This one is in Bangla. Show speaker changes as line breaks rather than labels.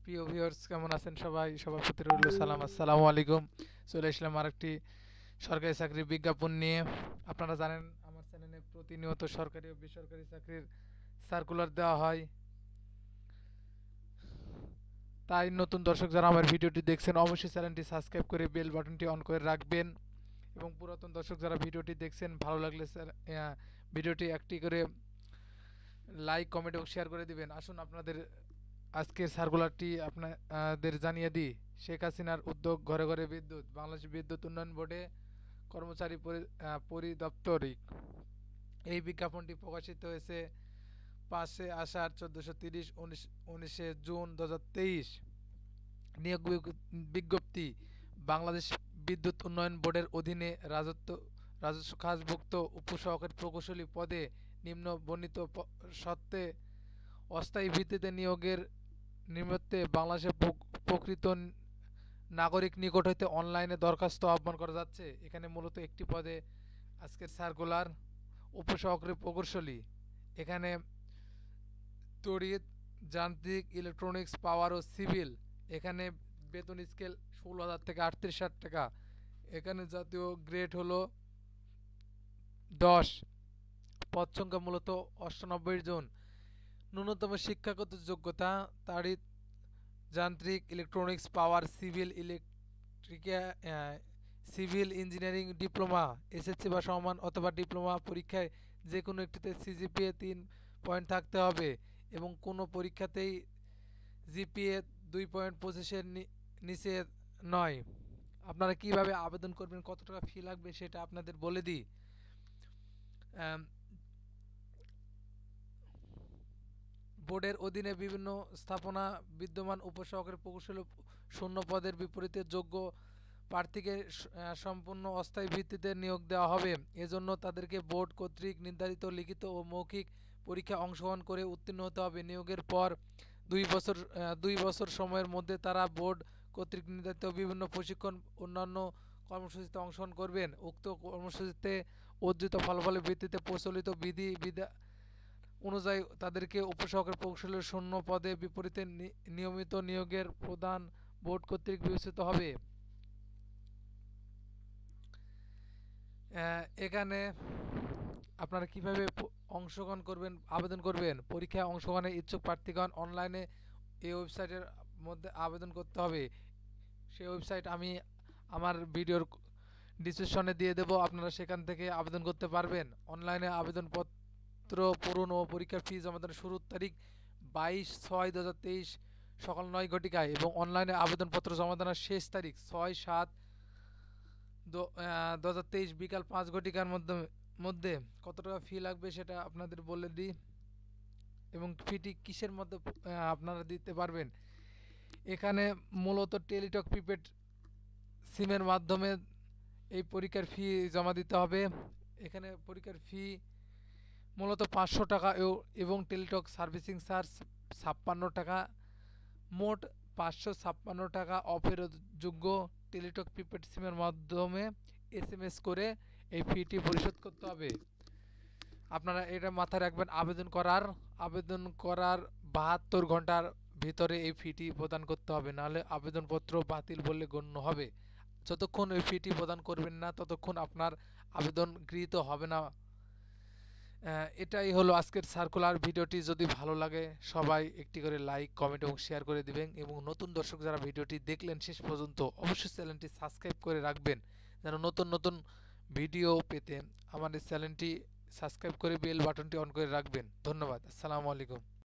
প্রিয় ভিউয়ার্স কেমন আছেন সবাই? সবার প্রতি রইল সালাম, আসসালামু আলাইকুম। চলে আসলাম আরেকটি সরকারি চাকরির বিজ্ঞাপন নিয়ে। আপনারা জানেন আমার চ্যানেলে প্রতিনিয়ত সরকারি ও বেসরকারি চাকরির সার্কুলার দেওয়া হয়। তাই নতুন দর্শক যারা আমার ভিডিওটি দেখছেন অবশ্যই চ্যানেলটি সাবস্ক্রাইব করে বেল বাটনটি অন করে রাখবেন। এবং পুরাতন দর্শক যারা ভিডিওটি দেখছেন ভালো লাগলে ভিডিওটি একটি করে লাইক, কমেন্ট এবং শেয়ার করে দিবেন। আসুন আপনাদের আজকের সার্কুলারটি আপনাদের জানিয়ে দিই। শেখ হাসিনার উদ্যোগ ঘরে ঘরে বিদ্যুৎ, বাংলাদেশ বিদ্যুৎ উন্নয়ন বোর্ডে কর্মচারী পরিদপ্তরিক। এই বিজ্ঞাপনটি প্রকাশিত হয়েছে 5 আষাঢ় 1430 19 জুন 2023। নিয়োগ বিজ্ঞপ্তি বাংলাদেশ বিদ্যুৎ উন্নয়ন বোর্ডের অধীনে রাজস্ব খাতভুক্ত উপসহকারী প্রকৌশলী পদে নিম্ন বর্ণিত সত্ত্বে অস্থায়ী ভিত্তিতে নিয়োগের নিমিত্তে বাংলাদেশের প্রকৃত নাগরিক নিকট হইতে অনলাইনে দরখাস্ত আহ্বান করা যাচ্ছে। এখানে মূলত একটি পদে আজকের সার্কুলার উপসহকারী প্রকৌশলী। এখানে তড়িৎ, যান্ত্রিক, ইলেকট্রনিক্স, পাওয়ার ও সিভিল। এখানে বেতন স্কেল 16,000 থেকে 38,000 টাকা। এখানে জাতীয় গ্রেড হলো 10। পদ সংখ্যা মূলত 98 জন। ন্যূনতম শিক্ষাগত যোগ্যতা তড়িৎ, যান্ত্রিক, ইলেকট্রনিক্স, পাওয়ার, সিভিল ইঞ্জিনিয়ারিং ডিপ্লোমা, এসএসসি বা সমান অথবা ডিপ্লোমা পরীক্ষায় যে কোনো একটিতে সিজিপিএ 3 পয়েন্ট থাকতে হবে এবং কোনো পরীক্ষাতেই জিপিএ 2.25-এর নিচে নয়। আপনারা কিভাবে আবেদন করবেন, কত টাকা ফি লাগবে সেটা আপনাদের বলে দিই। বোর্ডের অধীনে বিভিন্ন স্থাপনা বিদ্যমান উপসহকারী প্রকৌশলী শূন্য পদের বিপরীতে যোগ্য প্রার্থীকে সম্পূর্ণ অস্থায়ী ভিত্তিতে নিয়োগ দেওয়া হবে। এজন্য তাদেরকে বোর্ড কর্তৃক নির্ধারিত লিখিত ও মৌখিক পরীক্ষায় অংশগ্রহণ করে উত্তীর্ণ হতে হবে। নিয়োগের পর 2 বছর সময়ের মধ্যে তারা বোর্ড কর্তৃক নির্ধারিত বিভিন্ন প্রশিক্ষণ অন্যান্য কর্মসূচিতে অংশগ্রহণ করবেন। উক্ত কর্মসূচিতে অর্জিত ফলাফলের ভিত্তিতে প্রচলিত বিধি অনুযায়ী তাদেরকে উপসহকারী প্রকৌশলীর শূন্য পদে বিপরীতে নিয়মিত নিয়োগের প্রদান বোর্ড কর্তৃক বিবেচিত হবে। এখানে আপনারা কিভাবে অংশগ্রহণ করবেন, আবেদন করবেন। পরীক্ষায় অংশগ্রহণের ইচ্ছুক প্রার্থীগণ অনলাইনে এই ওয়েবসাইটের মধ্যে আবেদন করতে হবে। সেই ওয়েবসাইট আমি আমার ভিডিওর ডিসক্রিপশনে দিয়ে দেব, আপনারা সেখান থেকে আবেদন করতে পারবেন। অনলাইনে আবেদনপত্র পূরণ ও পরীক্ষার ফি জমাদানের শুরুর তারিখ 22/6/2023 সকাল 9 ঘটিকায় এবং অনলাইনে আবেদনপত্র জমাদানের শেষ তারিখ 6/7/2023 বিকাল 5 ঘটিকার মধ্যে। কত টাকা ফি লাগবে সেটা আপনাদের বলে দিই এবং ফিটি কিসের মধ্যে আপনারা দিতে পারবেন। এখানে মূলত টেলিটক প্রিপেড সিমের মাধ্যমে এই পরীক্ষার ফি জমা দিতে হবে। এখানে পরীক্ষার ফি মূলত 500 টাকা এবং টেলিটক সার্ভিসিং চার্জ 56 টাকা। মোট 556 টাকা অফেরতযোগ্য। টেলিটক প্রিপেড সিমের মাধ্যমে এসএমএস করে এই ফিটি পরিশোধ করতে হবে। আপনারা এটা মাথায় রাখবেন, আবেদন করার 72 ঘন্টার ভিতরে এই ফিটি প্রদান করতে হবে, নাহলে আবেদনপত্র বাতিল বলে গণ্য হবে। যতক্ষণ ওই ফিটি প্রদান করবেন না ততক্ষণ আপনার আবেদন গৃহীত হবে না। এটাই হলো আজকের সার্কুলার। ভিডিওটি যদি ভালো লাগে সবাই একটি করে লাইক, কমেন্ট এবং শেয়ার করে দিবেন এবং নতুন দর্শক যারা ভিডিওটি দেখলেন শেষ পর্যন্ত অবশ্যই চ্যানেলটি সাবস্ক্রাইব করে রাখবেন যেন নতুন নতুন ভিডিও পেতে আমাদের চ্যানেলটি সাবস্ক্রাইব করে বেল বাটনটি অন করে রাখবেন। ধন্যবাদ। আসসালামু আলাইকুম।